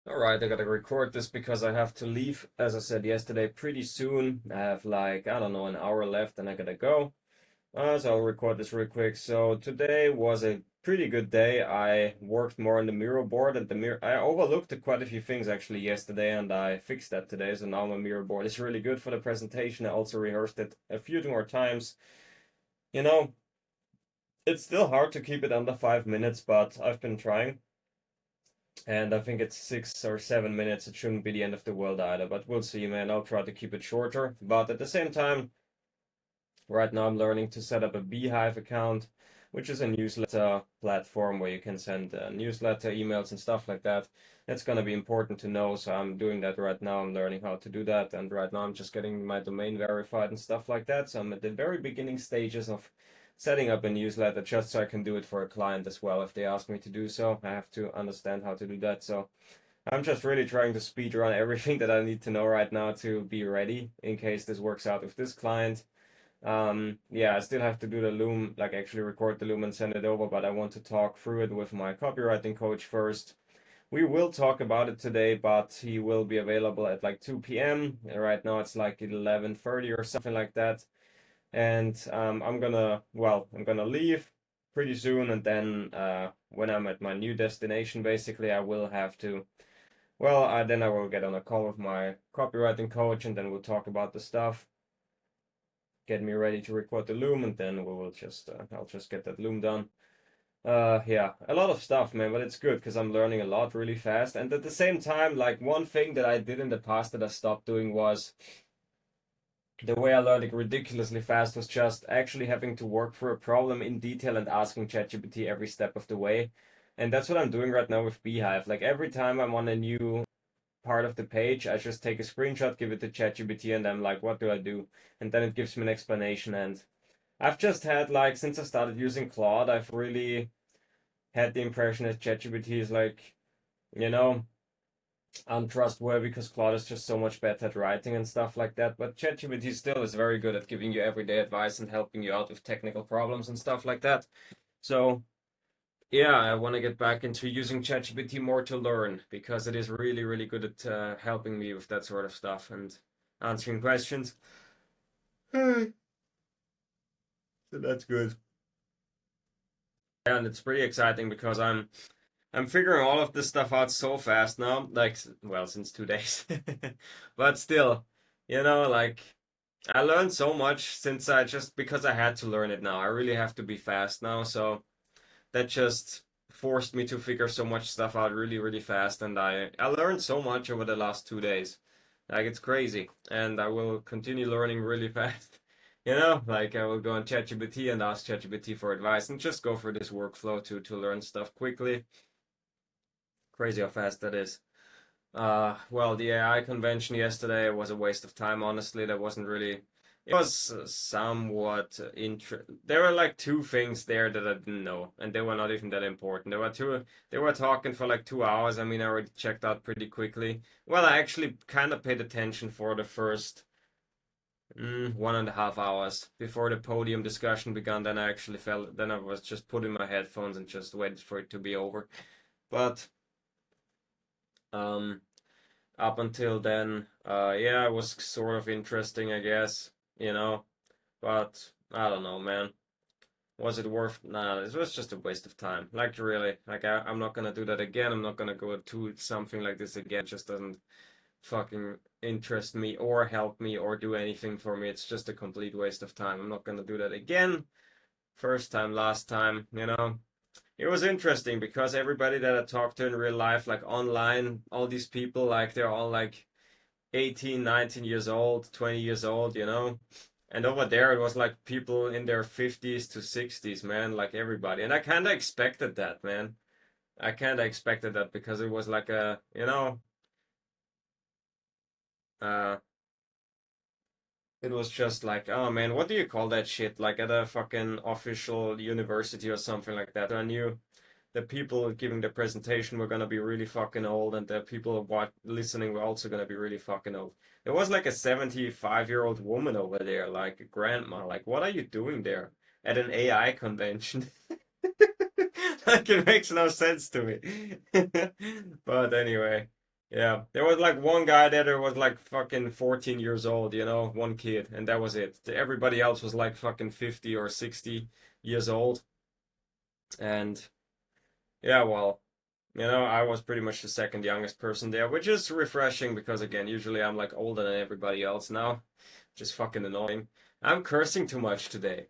All right, I gotta record this because I have to leave, as I said yesterday, pretty soon. I have like, I don't know, an hour left and I gotta go. So I'll record this real quick. So today was a pretty good day. I worked more on the mirror board and the mirror. I overlooked quite a few things actually yesterday and I fixed that today. So now my mirror board is really good for the presentation. I also rehearsed it a few more times. You know, it's still hard to keep it under 5 minutes, but I've been trying. And I think it's 6 or 7 minutes. It shouldn't be the end of the world either, but we'll see, man. I'll try to keep it shorter. But at the same time, right now I'm learning to set up a Beehiiv account, which is a newsletter platform where you can send newsletter, emails, and stuff like that. That's going to be important to know. So I'm doing that right now. I'm learning how to do that. And right now I'm just getting my domain verified and stuff like that. So I'm at the very beginning stages of setting up a newsletter just so I can do it for a client as well. If they ask me to do so, I have to understand how to do that. So I'm just really trying to speed run everything that I need to know right now to be ready in case this works out with this client. Yeah, I still have to do the Loom, like actually record the Loom and send it over, but I want to talk through it with my copywriting coach first. We will talk about it today, but he will be available at like 2 p.m. Right now it's like 11:30 or something like that. And I'm gonna leave pretty soon, and then when I'm at my new destination, basically, I will have to, then I will get on a call with my copywriting coach, and then we'll talk about the stuff, get me ready to record the Loom, and then I'll just get that Loom done. Yeah, a lot of stuff, man, but it's good because I'm learning a lot really fast. And at the same time, like one thing that I did in the past that I stopped doing was the way I learned it ridiculously fast was just actually having to work through a problem in detail and asking ChatGPT every step of the way. And that's what I'm doing right now with Beehiiv. Like every time I'm on a new part of the page, I just take a screenshot, give it to ChatGPT, and I'm like, what do I do? And then it gives me an explanation. And I've just had like since I started using Claude, I've really had the impression that ChatGPT is like, you know, untrustworthy because Claude is just so much better at writing and stuff like that. But ChatGPT still is very good at giving you everyday advice and helping you out with technical problems and stuff like that. So yeah, I want to get back into using ChatGPT more to learn because it is really, really good at helping me with that sort of stuff and answering questions. So that's good. And it's pretty exciting because I'm figuring all of this stuff out so fast now, like, well, since 2 days. But still, like, I learned so much since because I had to learn it now. I really have to be fast now. So that just forced me to figure so much stuff out really, really fast. And I learned so much over the last 2 days. Like, it's crazy. And I will continue learning really fast. Like I will go on ChatGPT and ask ChatGPT for advice and just go through this workflow to learn stuff quickly. Crazy how fast that is. Well, the AI convention yesterday was a waste of time, honestly. That wasn't really. It was somewhat There were like two things there that I didn't know, and they were not even that important. There were two. They were talking for like 2 hours. I mean, I already checked out pretty quickly. Well, I actually kind of paid attention for the first 1.5 hours before the podium discussion began. Then I actually felt. Then I was just putting my headphones and just waited for it to be over. But um. Up until then, yeah, it was sort of interesting, I guess, you know, but I don't know, man. Was it worth? Nah, it was just a waste of time. Like, really, like, I'm not gonna do that again. I'm not gonna go to something like this again. It just doesn't fucking interest me or help me or do anything for me. It's just a complete waste of time. I'm not gonna do that again. First time, last time. It was interesting because everybody that I talked to in real life, like online, all these people, like, they're all like 18, 19 years old, 20 years old. And over there, it was like people in their 50s to 60s, man, like everybody. And I kind of expected that, man. I kind of expected that because it was like uh, it was just like, oh man, what do you call that shit? Like at a fucking official university or something like that. I knew the people giving the presentation were gonna be really fucking old, and the people listening were also gonna be really fucking old. There was like a 75-year-old woman over there, like a grandma. Like, what are you doing there at an AI convention? Like, it makes no sense to me. But anyway, Yeah, there was like one guy there was like fucking 14 years old, one kid, and that was it. Everybody else was like fucking 50 or 60 years old. And yeah, well, I was pretty much the second youngest person there, which is refreshing because again, usually I'm like older than everybody else now. Just fucking annoying. I'm cursing too much today.